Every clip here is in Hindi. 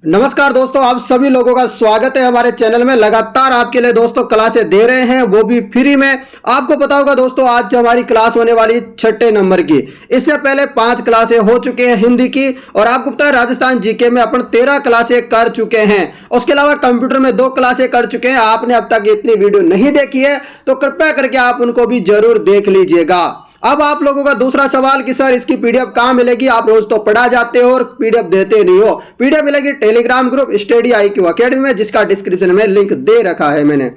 नमस्कार दोस्तों, आप सभी लोगों का स्वागत है हमारे चैनल में। लगातार आपके लिए दोस्तों क्लासें दे रहे हैं, वो भी फ्री में। आपको पता होगा दोस्तों, आज हमारी क्लास होने वाली 6 नंबर की। इससे पहले 5 क्लासें हो चुके हैं हिंदी की, और आपको पता है राजस्थान जीके में अपन 13 क्लासें कर चुके हैं। उसके अलावा कंप्यूटर में 2 क्लासें कर चुके हैं। आपने अब तक इतनी वीडियो नहीं देखी है तो कृपया करके आप उनको भी जरूर देख लीजिएगा। अब आप लोगों का दूसरा सवाल कि सर इसकी पीडीएफ कहां मिलेगी? आप रोज तो पढ़ा जाते हो और पीडीएफ देते नहीं हो। पीडीएफ मिलेगी Telegram group study IQ academy में, जिसका डिस्क्रिप्शन में लिंक दे रखा है मैंने।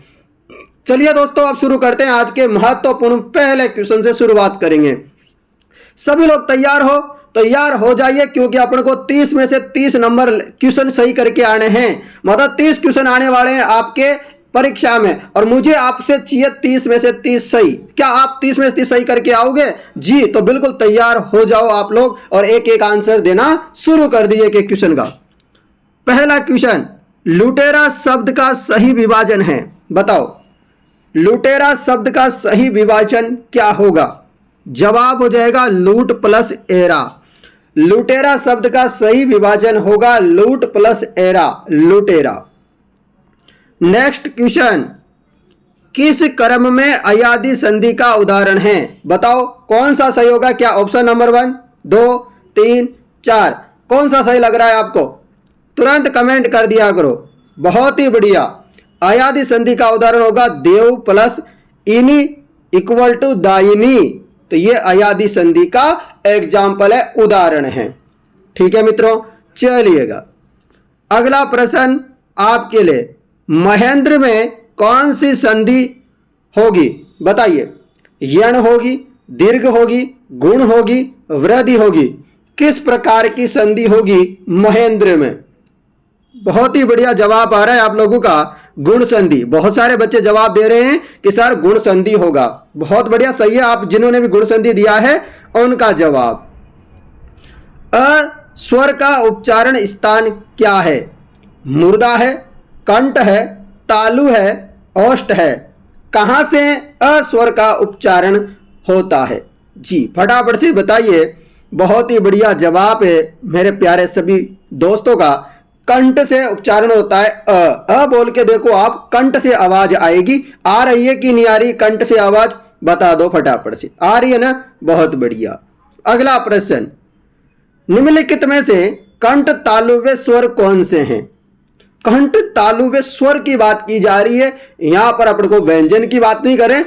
चलिए दोस्तों, अब शुरू करते हैं। आज के महत्वपूर्ण पहले क्वेश्चन से शुरुआत करेंगे। सभी लोग तैयार हो जाइए, क्योंकि अपन को 30 में से 30 नंबर क्वेश्चन सही करके आने हैं। मतलब 30 क्वेश्चन आने वाले हैं आपके परीक्षा में, और मुझे आपसे चाहिए 30 में से 30 सही। क्या आप 30 में से 30 सही करके आओगे? जी, तो बिल्कुल तैयार हो जाओ आप लोग और एक एक आंसर देना शुरू कर दीजिए एक क्वेश्चन का। पहला क्वेश्चन, लुटेरा शब्द का सही विभाजन है। बताओ, लुटेरा शब्द का सही विभाजन क्या होगा? जवाब हो जाएगा लूट प्लस एरा। लुटेरा शब्द का सही विभाजन होगा लूट प्लस एरा, लुटेरा। नेक्स्ट क्वेश्चन, किस क्रम में अयादी संधि का उदाहरण है? बताओ कौन सा सही होगा? क्या ऑप्शन नंबर 1, 2, 3, 4 कौन सा सही लग रहा है आपको? तुरंत कमेंट कर दिया करो। बहुत ही बढ़िया। अयादी संधि का उदाहरण होगा देव प्लस इनी इक्वल टू दाइनी। तो ये अयादी संधि का एग्जाम्पल है, उदाहरण है। ठीक है मित्रों, चलिएगा अगला प्रश्न आपके लिए। महेंद्र में कौन सी संधि होगी? बताइए। यण होगी, दीर्घ होगी, गुण होगी, वृद्धि होगी? किस प्रकार की संधि होगी महेंद्र में? बहुत ही बढ़िया जवाब आ रहा है आप लोगों का, गुण संधि। बहुत सारे बच्चे जवाब दे रहे हैं कि सर गुण संधि होगा। बहुत बढ़िया, सही है। आप जिन्होंने भी गुण संधि दिया है उनका जवाब। अ स्वर का उच्चारण स्थान क्या है? मुर्दा है, कंठ है, तालु है, ओष्ठ है? कहां से अ स्वर का उच्चारण होता है? जी फटाफट से बताइए। बहुत ही बढ़िया जवाब है मेरे प्यारे सभी दोस्तों का। कंठ से उच्चारण होता है अ बोल के देखो आप, कंठ से आवाज आएगी। आ रही है कि नहीं आ रही कंठ से आवाज? बता दो फटाफट से। आ रही है ना? बहुत बढ़िया। अगला प्रश्न, निम्नलिखित में से कंठ तालु व स्वर कौन से हैं? कंठ तालु व स्वर की बात की जा रही है। यहां पर अपन को व्यंजन की बात नहीं कर रहे,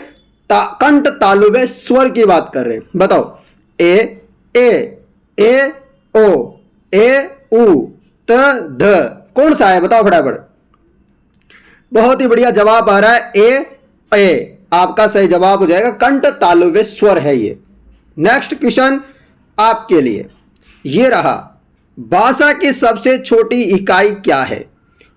कंठ तालु व स्वर की बात कर रहे हैं। बताओ। ए ओ, ए उ, त ध कौन सा है? बताओ फटाफट। बहुत ही बढ़िया जवाब आ रहा है ए आपका सही जवाब हो जाएगा। कंठ तालु व स्वर है ये। नेक्स्ट क्वेश्चन आपके लिए ये रहा। भाषा की सबसे छोटी इकाई क्या है?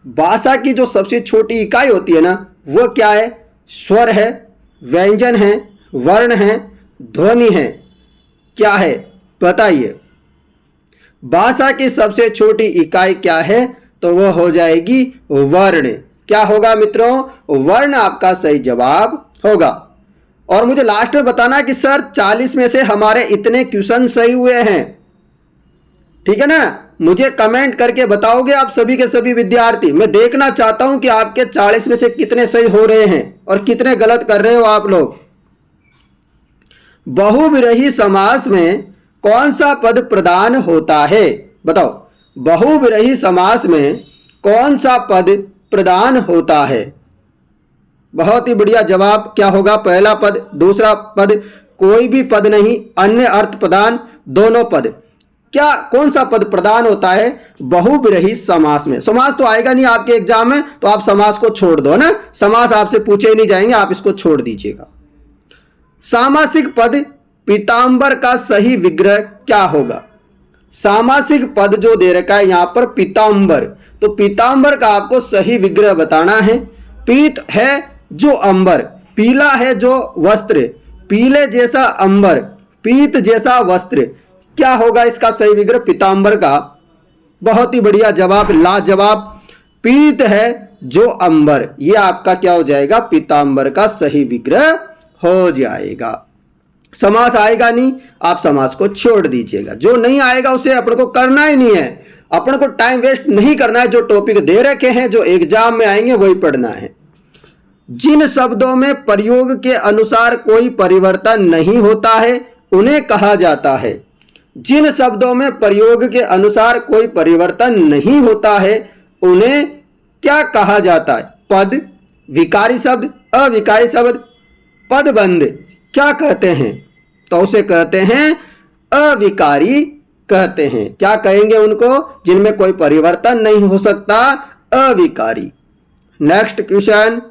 भाषा की जो सबसे छोटी इकाई होती है ना, वो क्या है? स्वर है, व्यंजन है, वर्ण है, ध्वनि है? क्या है बताइए। भाषा की सबसे छोटी इकाई क्या है? तो वो हो जाएगी वर्ण। क्या होगा मित्रों? वर्ण आपका सही जवाब होगा। और मुझे लास्ट में बताना कि सर 40 में से हमारे इतने क्वेश्चन सही हुए हैं। ठीक है ना? मुझे कमेंट करके बताओगे आप सभी के सभी विद्यार्थी। मैं देखना चाहता हूं कि आपके 40 में से कितने सही हो रहे हैं और कितने गलत कर रहे हो आप लोग। बहुविरही समास में कौन सा पद प्रधान होता है? बताओ। बहुविरही समास में कौन सा पद प्रधान होता है? बहुत ही बढ़िया जवाब क्या होगा? पहला पद, दूसरा पद, कोई भी पद नहीं, अन्य अर्थ प्रधान, दोनों पद। क्या कौन सा पद प्रधान होता है बहुविरही समास में? समास तो आएगा नहीं आपके एग्जाम में, तो आप समास को छोड़ दो ना। समास आपसे पूछे ही नहीं जाएंगे, आप इसको छोड़ दीजिएगा। सामासिक पद पीतांबर का सही विग्रह क्या होगा? सामासिक पद जो दे रखा है यहां पर पीतांबर, तो पीतांबर का आपको सही विग्रह बताना है। पीत है जो अंबर, पीला है जो वस्त्र, पीले जैसा अंबर, पीत जैसा वस्त्र। क्या होगा इसका सही विग्रह पीतांबर का? बहुत ही बढ़िया जवाब, लाजवाब। पीत है जो अंबर, ये आपका क्या हो जाएगा? पीतांबर का सही विग्रह हो जाएगा। समास आएगा नहीं, आप समास को छोड़ दीजिएगा। जो नहीं आएगा उसे अपन को करना ही नहीं है, अपन को टाइम वेस्ट नहीं करना है। जो टॉपिक दे रखे हैं, जो एग्जाम में आएंगे वही पढ़ना है। जिन शब्दों में प्रयोग के अनुसार कोई परिवर्तन नहीं होता है उन्हें कहा जाता है। जिन शब्दों में प्रयोग के अनुसार कोई परिवर्तन नहीं होता है उन्हें क्या कहा जाता है? पद, विकारी शब्द, अविकारी शब्द, पदबंध क्या कहते हैं? तो उसे कहते हैं अविकारी कहते हैं। क्या कहेंगे उनको? जिनमें कोई परिवर्तन नहीं हो सकता, अविकारी। नेक्स्ट क्वेश्चन,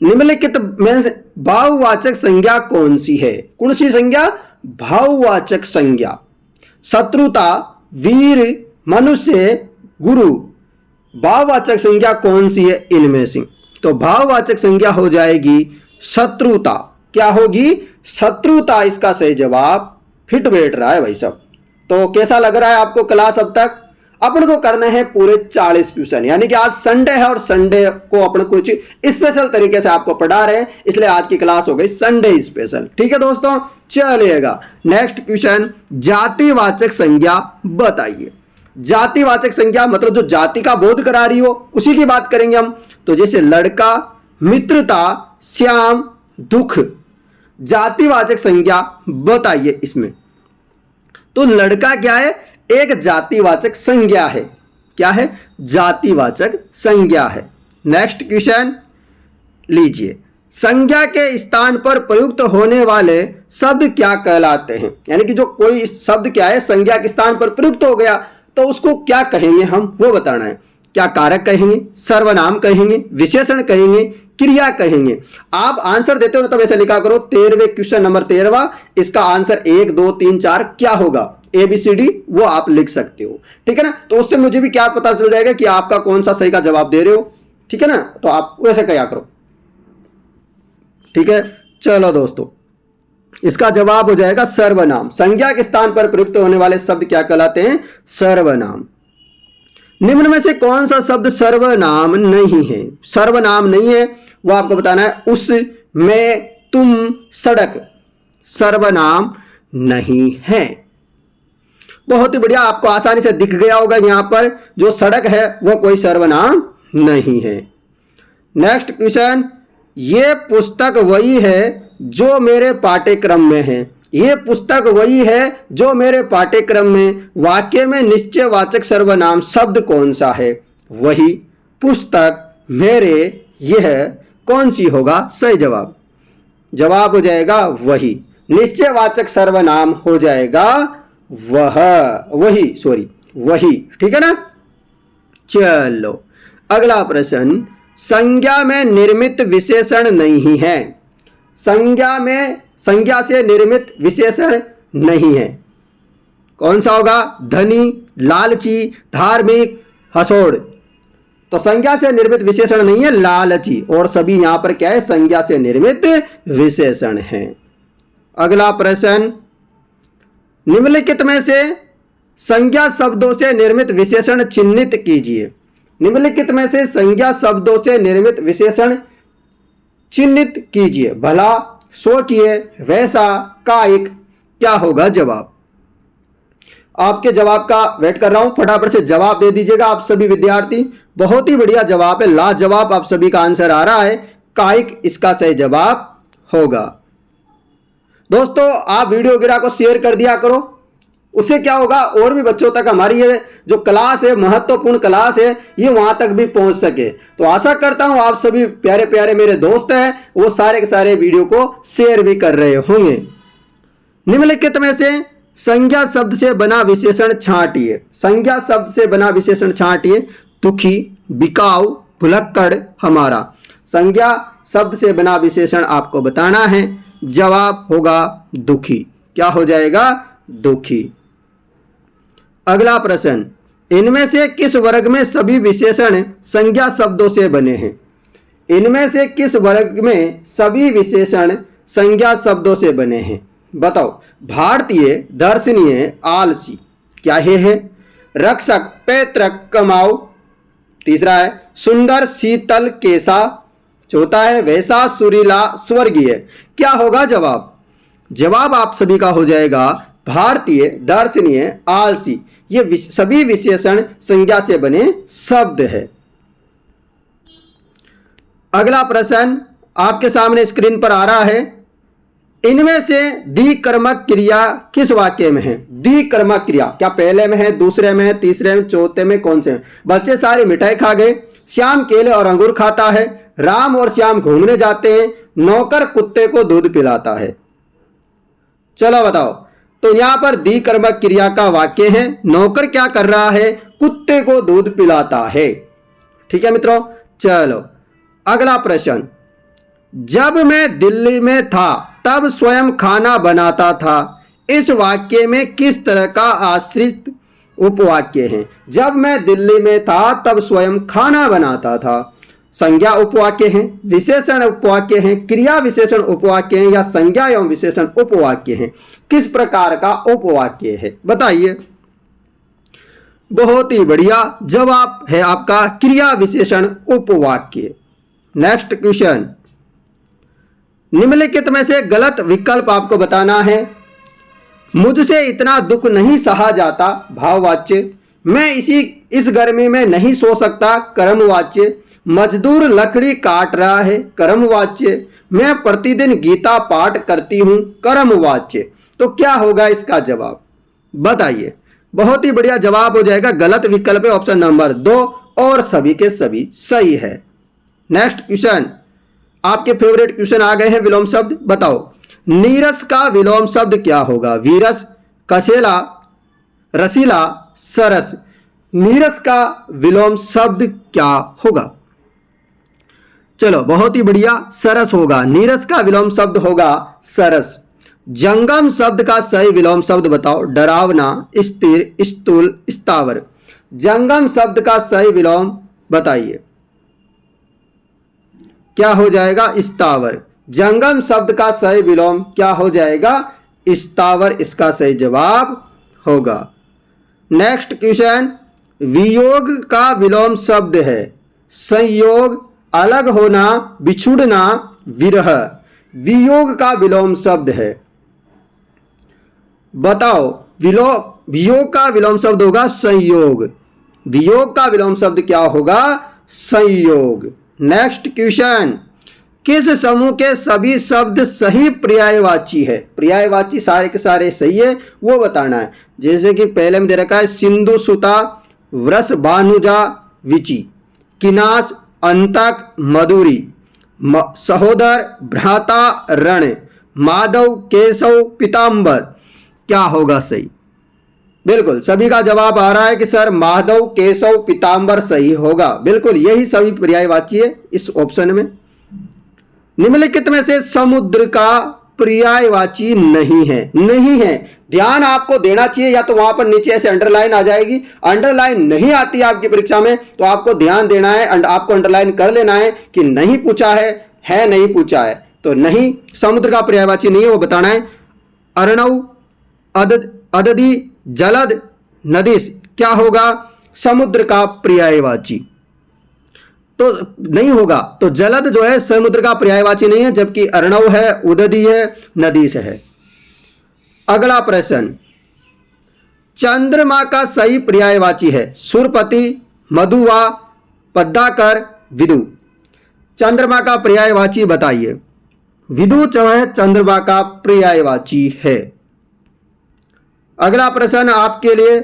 निम्नलिखित में भाववाचक संज्ञा कौन सी है? कौन सी संज्ञा? भाववाचक संज्ञा। शत्रुता, वीर, मनुष्य, गुरु। भाववाचक संज्ञा कौन सी है इनमें से? तो भाववाचक संज्ञा हो जाएगी शत्रुता। क्या होगी? शत्रुता इसका सही जवाब फिट बैठ रहा है भाई साहब। तो कैसा लग रहा है आपको क्लास अब तक? अपन को करने हैं पूरे 40 क्वेश्चन, यानी कि आज संडे है और संडे को अपन कुछ स्पेशल तरीके से आपको पढ़ा रहे हैं, इसलिए आज की क्लास हो गई संडे स्पेशल। ठीक है दोस्तों, चलिएगा नेक्स्ट क्वेश्चन, जातिवाचक संज्ञा बताइए। जातिवाचक संज्ञा मतलब जो जाति का बोध करा रही हो उसी की बात करेंगे हम। तो जैसे लड़का, मित्रता, श्याम, दुख। जातिवाचक संज्ञा बताइए इसमें। तो लड़का क्या है? एक जातिवाचक संज्ञा है। क्या है? जातिवाचक संज्ञा है। नेक्स्ट क्वेश्चन लीजिए, संज्ञा के स्थान पर प्रयुक्त होने वाले शब्द क्या कहलाते हैं? यानी कि जो कोई शब्द क्या है संज्ञा के स्थान पर प्रयुक्त हो गया तो उसको क्या कहेंगे हम, वो बताना है। क्या कारक कहेंगे, सर्वनाम कहेंगे, विशेषण कहेंगे, क्रिया कहेंगे? आप आंसर देते हो ना, तब ऐसे लिखा करो 13वें क्वेश्चन नंबर 13वां, इसका आंसर 1 2 3 4 क्या होगा, ABCD वो आप लिख सकते हो। ठीक है ना? तो उससे मुझे भी क्या पता चल जाएगा कि आपका कौन सा सही का जवाब दे रहे हो। ठीक है ना? तो आप वैसे क्या करो। ठीक है, चलो दोस्तों, इसका जवाब हो जाएगा सर्वनाम। संज्ञा के स्थान पर प्रयुक्त होने वाले शब्द क्या कहलाते हैं? सर्वनाम। निम्न में से कौन सा शब्द सर्वनाम नहीं है? सर्वनाम नहीं है वो आपको बताना है। उस, मैं, तुम, सड़क सर्वनाम नहीं है। बहुत ही बढ़िया, आपको आसानी से दिख गया होगा यहां पर जो सड़क है वो कोई सर्वनाम नहीं है। नेक्स्ट क्वेश्चन, ये पुस्तक वही है जो मेरे पाठ्यक्रम में है। ये पुस्तक वही है जो मेरे पाठ्यक्रम में। वाक्य में निश्चयवाचक सर्वनाम शब्द कौन सा है? वही, पुस्तक, मेरे, यह कौन सी होगा सही जवाब? जवाब हो जाएगा वही। निश्चयवाचक सर्वनाम हो जाएगा वह, वही, सॉरी वही। ठीक है ना? चलो अगला प्रश्न, संज्ञा में निर्मित विशेषण नहीं है। संज्ञा से निर्मित विशेषण नहीं है। कौन सा होगा? धनी, लालची, धार्मिक, हसोड़। तो संज्ञा से निर्मित विशेषण नहीं है लालची, और सभी यहां पर क्या है? संज्ञा से निर्मित विशेषण है। अगला प्रश्न, निम्नलिखित में से संज्ञा शब्दों से निर्मित विशेषण चिन्हित कीजिए। निम्नलिखित में से संज्ञा शब्दों से निर्मित विशेषण चिन्हित कीजिए। भला, स्वकीय, वैसा, कायिक क्या होगा जवाब? आपके जवाब का वेट कर रहा हूं, फटाफट से जवाब दे दीजिएगा आप सभी विद्यार्थी। बहुत ही बढ़िया जवाब है, लाजवाब आप सभी का आंसर आ रहा है। कायिक इसका सही जवाब होगा। दोस्तों आप वीडियो वगैरह को शेयर कर दिया करो, उससे क्या होगा और भी बच्चों तक हमारी ये जो क्लास है, महत्वपूर्ण क्लास है, ये वहां तक भी पहुंच सके। तो आशा करता हूं आप सभी प्यारे प्यारे मेरे दोस्त हैं वो सारे के सारे वीडियो को शेयर भी कर रहे होंगे। निम्नलिखित में से संज्ञा शब्द से बना विशेषण छांटिए। संज्ञा शब्द से बना विशेषण छांटिए। दुखी, बिकाऊ, भुलक्कड़, हमारा। संज्ञा शब्द से बना विशेषण आपको बताना है। जवाब होगा दुखी। क्या हो जाएगा? दुखी। अगला प्रश्न, इनमें से किस वर्ग में सभी विशेषण संज्ञा शब्दों से बने हैं? इनमें से किस वर्ग में सभी विशेषण संज्ञा शब्दों से बने हैं? बताओ। भारतीय, दर्शनीय, आलसी क्या है? रक्षक, पैतृक, कमाऊ। तीसरा है सुंदर, शीतल, कैसा। चौथा है वैसा, सुरीला, स्वर्गीय क्या होगा जवाब? जवाब आप सभी का हो जाएगा भारतीय, दर्शनीय, आलसी। ये सभी विशेषण संज्ञा से बने शब्द है। अगला प्रश्न आपके सामने स्क्रीन पर आ रहा है, इनमें से दी कर्मक क्रिया किस वाक्य में है? दी कर्मक क्रिया क्या पहले में है, दूसरे में है, तीसरे में, चौथे में, कौन से में? बच्चे सारे मिठाई खा गए, श्याम केले और अंगूर खाता है, राम और श्याम घूमने जाते हैं, नौकर कुत्ते को दूध पिलाता है। चलो बताओ। तो यहां पर दी कर्मक क्रिया का वाक्य है, नौकर क्या कर रहा है? कुत्ते को दूध पिलाता है। ठीक है मित्रों। चलो अगला प्रश्न, जब मैं दिल्ली में था तब स्वयं खाना बनाता था, इस वाक्य में किस तरह का आश्रित उपवाक्य है? जब मैं दिल्ली में था तब स्वयं खाना बनाता था, संज्ञा उपवाक्य है, विशेषण उपवाक्य है, क्रिया विशेषण उपवाक्य है, या संज्ञा एवं विशेषण उपवाक्य है? किस प्रकार का उपवाक्य है बताइए। बहुत ही बढ़िया, जवाब है आपका क्रिया विशेषण उपवाक्य। नेक्स्ट क्वेश्चन, निम्नलिखित में से गलत विकल्प आपको बताना है। मुझसे इतना दुख नहीं सहा जाता, भाववाच्य। मैं इस गर्मी में नहीं सो सकता, कर्मवाच्य। मजदूर लकड़ी काट रहा है, कर्मवाच्य। मैं प्रतिदिन गीता पाठ करती हूं, कर्मवाच्य। तो क्या होगा इसका जवाब बताइए। बहुत ही बढ़िया, जवाब हो जाएगा गलत विकल्प है ऑप्शन नंबर 2, और सभी के सभी सही है। नेक्स्ट क्वेश्चन, आपके फेवरेट क्वेश्चन आ गए हैं, विलोम शब्द बताओ। नीरस का विलोम शब्द क्या होगा? वीरस, कसेला, रसीला, सरस। नीरस का विलोम शब्द क्या होगा? चलो बहुत ही बढ़िया, सरस होगा। नीरस का विलोम शब्द होगा सरस। जंगम शब्द का सही विलोम शब्द बताओ। डरावना, स्थिर, स्थूल, स्थावर। जंगम शब्द का सही विलोम बताइए, क्या हो जाएगा? स्थावर। जंगम शब्द का सही विलोम क्या हो जाएगा? स्थावर इसका सही जवाब होगा। नेक्स्ट क्वेश्चन, वियोग का विलोम शब्द है संयोग, अलग होना, बिछुड़ना, विरह। वियोग का विलोम शब्द है, बताओ। वियोग का विलोम शब्द होगा संयोग। वियोग का विलोम शब्द क्या होगा? संयोग। नेक्स्ट क्वेश्चन, किस समूह के सभी शब्द सही पर्यायवाची है? पर्यायवाची सारे के सारे सही है, वो बताना है। जैसे कि पहले में दे रखा है सिंधु सुता, वृष भानुजा, विचि, किनास, अंतक, मधुरी, सहोदर, भ्राता, रण, माधव, केशव, पीताम्बर। क्या होगा सही? बिल्कुल सभी का जवाब आ रहा है कि सर माधव, केशव, पीताम्बर सही होगा। बिल्कुल यही सभी पर्यायवाची है इस ऑप्शन में। निम्नलिखित में से समुद्र का पर्यायवाची नहीं है। नहीं है, ध्यान आपको देना चाहिए, या तो वहां पर नीचे ऐसे अंडरलाइन आ जाएगी। अंडरलाइन नहीं आती है आपकी परीक्षा में तो आपको ध्यान देना है, आपको अंडरलाइन कर लेना है कि नहीं पूछा है नहीं पूछा है। तो नहीं, समुद्र का पर्यायवाची नहीं है, वो बताना है। अर्णव, अददी, जलद, नदिश। क्या होगा? समुद्र का पर्यायवाची तो नहीं होगा। तो जलद जो है समुद्र का पर्यायवाची नहीं है, जबकि अर्णव है, उददी है, नदीश है। अगला प्रश्न, चंद्रमा का सही पर्यायवाची है सुरपति, मधुआ, पद्माकर, विदु। चंद्रमा का पर्यायवाची बताइए। विदु जो है चंद्रमा का पर्यायवाची है। अगला प्रश्न आपके लिए,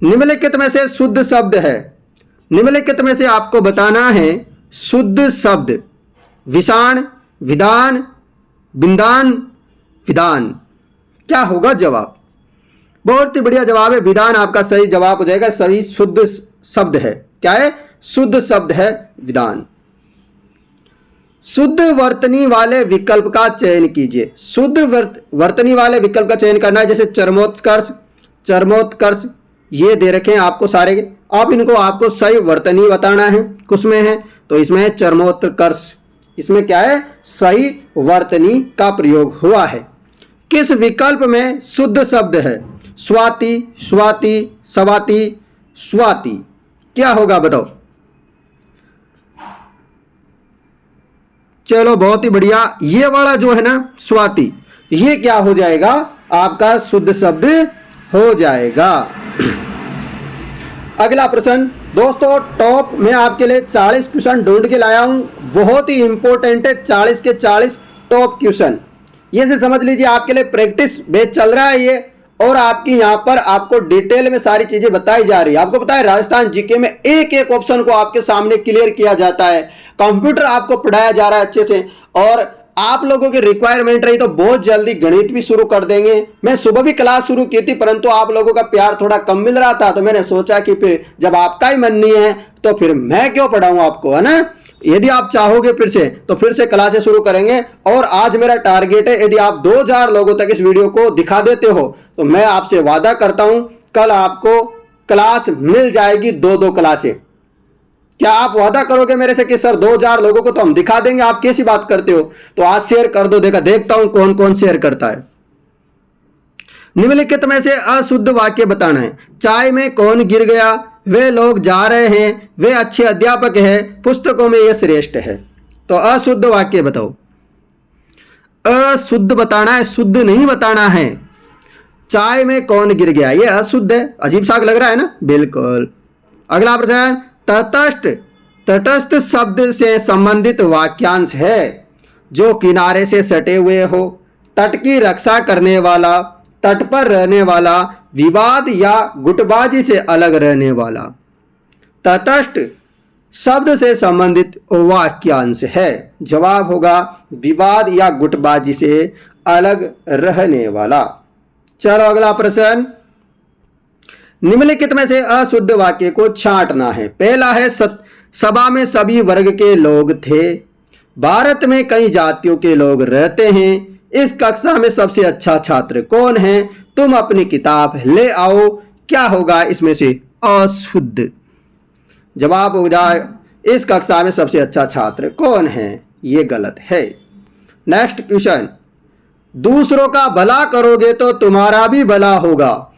निम्नलिखित में से शुद्ध शब्द है। निम्नलिखित में से आपको बताना है शुद्ध शब्द। विषाण, विधान, बिंदान, विधान। क्या होगा जवाब? बहुत ही बढ़िया जवाब है, विधान आपका सही जवाब हो जाएगा। सही शुद्ध शब्द है। क्या है? शुद्ध शब्द है विधान। शुद्ध वर्तनी वाले विकल्प का चयन कीजिए। शुद्ध वर्तनी वाले विकल्प का चयन करना है, जैसे चरमोत्कर्ष, चरमोत्कर्ष ये दे रखे हैं आपको सारे। आप इनको आपको सही वर्तनी बताना है, कुछ में है तो इसमें है चरमोत्कर्ष। इसमें क्या है? सही वर्तनी का प्रयोग हुआ है। किस विकल्प में शुद्ध शब्द है? स्वाति, स्वाति, स्वाति, स्वाति। क्या होगा बताओ? चलो बहुत ही बढ़िया, ये वाला जो है ना स्वाति, ये क्या हो जाएगा, आपका शुद्ध शब्द हो जाएगा। अगला प्रश्न दोस्तों, टॉप में आपके लिए 40 क्वेश्चन ढूंढ के लाया हूं, बहुत ही इंपॉर्टेंट है, 40 के 40 टॉप क्वेश्चन। ये से समझ लीजिए आपके लिए प्रैक्टिस बेस चल रहा है ये, और आपकी यहाँ पर आपको डिटेल में सारी चीजें बताई जा रही है। आपको पता है राजस्थान जीके में एक एक ऑप्शन को आपके सामने क्लियर किया जाता है, कंप्यूटर आपको पढ़ाया जा रहा है अच्छे से, और आप लोगों की रिक्वायरमेंट रही तो बहुत जल्दी गणित भी शुरू कर देंगे। मैं सुबह भी क्लास शुरू की थी, परंतु आप लोगों का प्यार थोड़ा कम मिल रहा था, तो मैंने सोचा कि फिर जब आपका ही मन नहीं है तो फिर मैं क्यों पढ़ाऊं आपको, है ना। यदि आप चाहोगे फिर से तो फिर से क्लासें शुरू करेंगे, और आज मेरा टारगेट है यदि आप 2000 लोगों तक इस वीडियो को दिखा देते हो तो मैं आपसे वादा करता हूं कल आपको क्लास मिल जाएगी, 2-2 क्लासें। क्या आप वादा करोगे मेरे से कि सर 2000 लोगों को तो हम दिखा देंगे, आप कैसी बात करते हो? तो आज शेयर कर दो, देखता हूं कौन कौन शेयर करता है। निम्नलिखित में से अशुद्ध वाक्य बताना है। चाय में कौन गिर गया, वे लोग जा रहे हैं, वे अच्छे अध्यापक हैं, पुस्तकों में यह श्रेष्ठ है। तो अशुद्ध वाक्य बताओ। अशुद्ध बताना है, शुद्ध नहीं बताना है। चाय में कौन गिर गया, ये अशुद्ध है, अजीब सा लग रहा है ना, बिल्कुल। अगला प्रश्न है, तटस्थ। तटस्थ शब्द से संबंधित वाक्यांश है जो किनारे से सटे हुए हो, तट की रक्षा करने वाला, तट पर रहने वाला, विवाद या गुटबाजी से अलग रहने वाला। तटस्थ शब्द से संबंधित वाक्यांश है, जवाब होगा विवाद या गुटबाजी से अलग रहने वाला। चलो अगला प्रश्न, निम्नलिखित में से अशुद्ध वाक्य को छांटना है। पहला है, सभा में सभी वर्ग के लोग थे, भारत में कई जातियों के लोग रहते हैं, इस कक्षा में सबसे अच्छा छात्र कौन है, तुम अपनी किताब ले आओ। क्या होगा इसमें से अशुद्ध? जवाब होगा इस कक्षा में सबसे अच्छा छात्र कौन है, ये गलत है। नेक्स्ट क्वेश्चन, दूसरों का भला करोगे तो तुम्हारा भी भला होगा।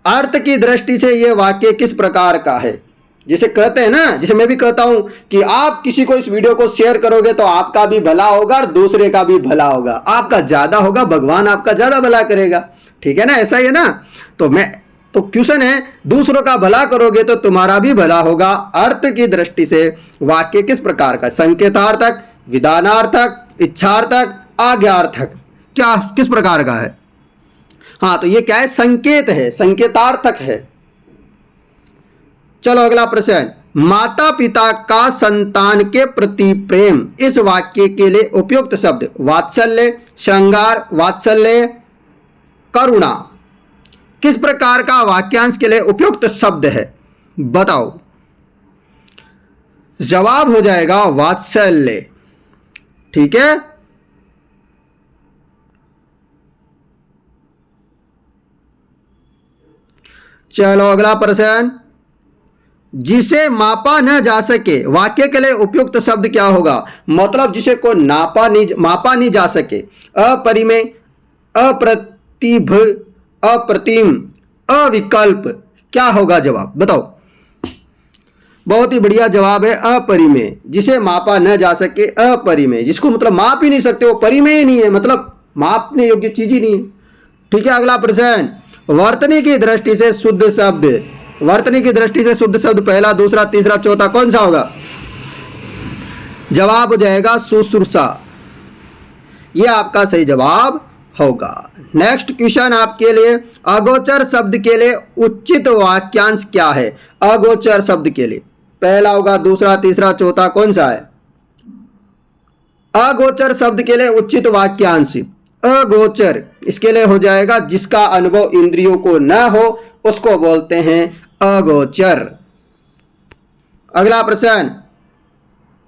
अर्थ की दृष्टि से यह वाक्य किस प्रकार का है? जिसे कहते हैं ना, जिसे मैं भी कहता हूं कि आप किसी को इस वीडियो को शेयर करोगे तो आपका भी भला होगा और दूसरे का भी भला होगा, आपका ज्यादा होगा, भगवान आपका ज्यादा भला करेगा, ठीक है ना, ऐसा ही है ना। तो क्वेश्चन है, दूसरों का भला करोगे तो तुम्हारा भी भला होगा, अर्थ की दृष्टि से वाक्य किस प्रकार का? संकेतार्थक, विधानार्थक, इच्छार्थक, आज्ञार्थक, क्या किस प्रकार का है? हाँ, तो ये क्या है? संकेत है, संकेतार्थक है। चलो अगला प्रश्न, माता पिता का संतान के प्रति प्रेम, इस वाक्य के लिए उपयुक्त शब्द वात्सल्य, श्रृंगार, वात्सल्य, करुणा, किस प्रकार का वाक्यांश के लिए उपयुक्त शब्द है बताओ? जवाब हो जाएगा वात्सल्य, ठीक है। चलो अगला प्रश्न, जिसे मापा न जा सके, वाक्य के लिए उपयुक्त शब्द क्या होगा? मतलब जिसे को मापा नहीं जा सके। अपरिमेय, अप्रतिभ, अप्रतिम, अविकल्प, क्या होगा जवाब बताओ? बहुत ही बढ़िया जवाब है अपरिमेय, जिसे मापा न जा सके, अपरिमेय, जिसको मतलब माप ही नहीं सकते, वो परिमेय ही नहीं है, मतलब मापने योग्य चीज ही नहीं है, ठीक है। अगला प्रश्न, वर्तनी की दृष्टि से शुद्ध शब्द, वर्तनी की दृष्टि से शुद्ध शब्द पहला, दूसरा, तीसरा, चौथा कौन सा होगा? जवाब हो जाएगा शुश्रूषा, यह आपका सही जवाब होगा। नेक्स्ट क्वेश्चन आपके लिए, अगोचर शब्द के लिए उचित वाक्यांश क्या है? अगोचर शब्द के लिए पहला होगा, दूसरा, तीसरा, चौथा कौन सा है? अगोचर शब्द के लिए उचित वाक्यांश, अगोचर, इसके लिए हो जाएगा जिसका अनुभव इंद्रियों को न हो उसको बोलते हैं अगोचर। अगला प्रश्न,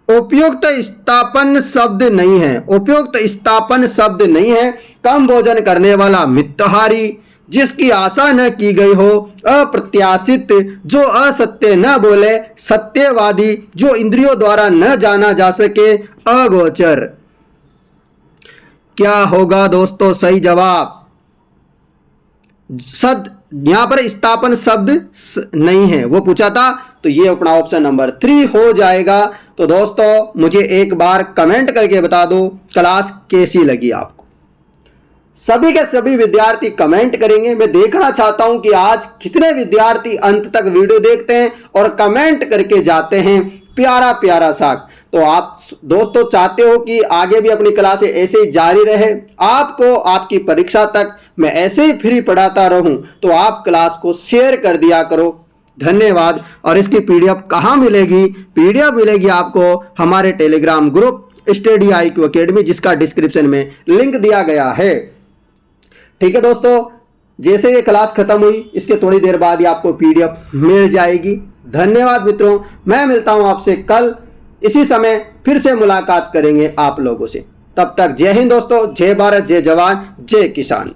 उपयुक्त स्थापन शब्द नहीं है, उपयुक्त स्थापन शब्द नहीं है। कम भोजन करने वाला मिथ्याहारी, जिसकी आशा न की गई हो, अप्रत्याशित, जो असत्य न बोले, सत्यवादी, जो इंद्रियों द्वारा न जाना जा सके, अगोचर। क्या होगा दोस्तों सही जवाब? सद, यहां पर स्थापन शब्द नहीं है, वो पूछा था, तो ये अपना ऑप्शन नंबर 3 हो जाएगा। तो दोस्तों मुझे एक बार कमेंट करके बता दो क्लास कैसी लगी आपको। सभी के सभी विद्यार्थी कमेंट करेंगे। मैं देखना चाहता हूं कि आज कितने विद्यार्थी अंत तक वीडियो देखते हैं और कमेंट करके जाते हैं प्यारा प्यारा सा। तो आप दोस्तों चाहते हो कि आगे भी अपनी क्लासें ऐसे ही जारी रहे, आपको आपकी परीक्षा तक मैं ऐसे ही फ्री पढ़ाता रहूं, तो आप क्लास को शेयर कर दिया करो। धन्यवाद। और इसकी पीडीएफ कहाँ मिलेगी? पीडीएफ मिलेगी आपको हमारे Telegram group study IQ academy, जिसका डिस्क्रिप्शन में लिंक दिया गया है। ठीक है दोस्तों, जैसे ये क्लास खत्म हुई इसके थोड़ी देर बाद ही आपको पीडीएफ मिल जाएगी। धन्यवाद मित्रों, मैं मिलता हूं आपसे कल इसी समय, फिर से मुलाकात करेंगे आप लोगों से। तब तक जय हिंद दोस्तों, जय भारत, जय जवान, जय किसान।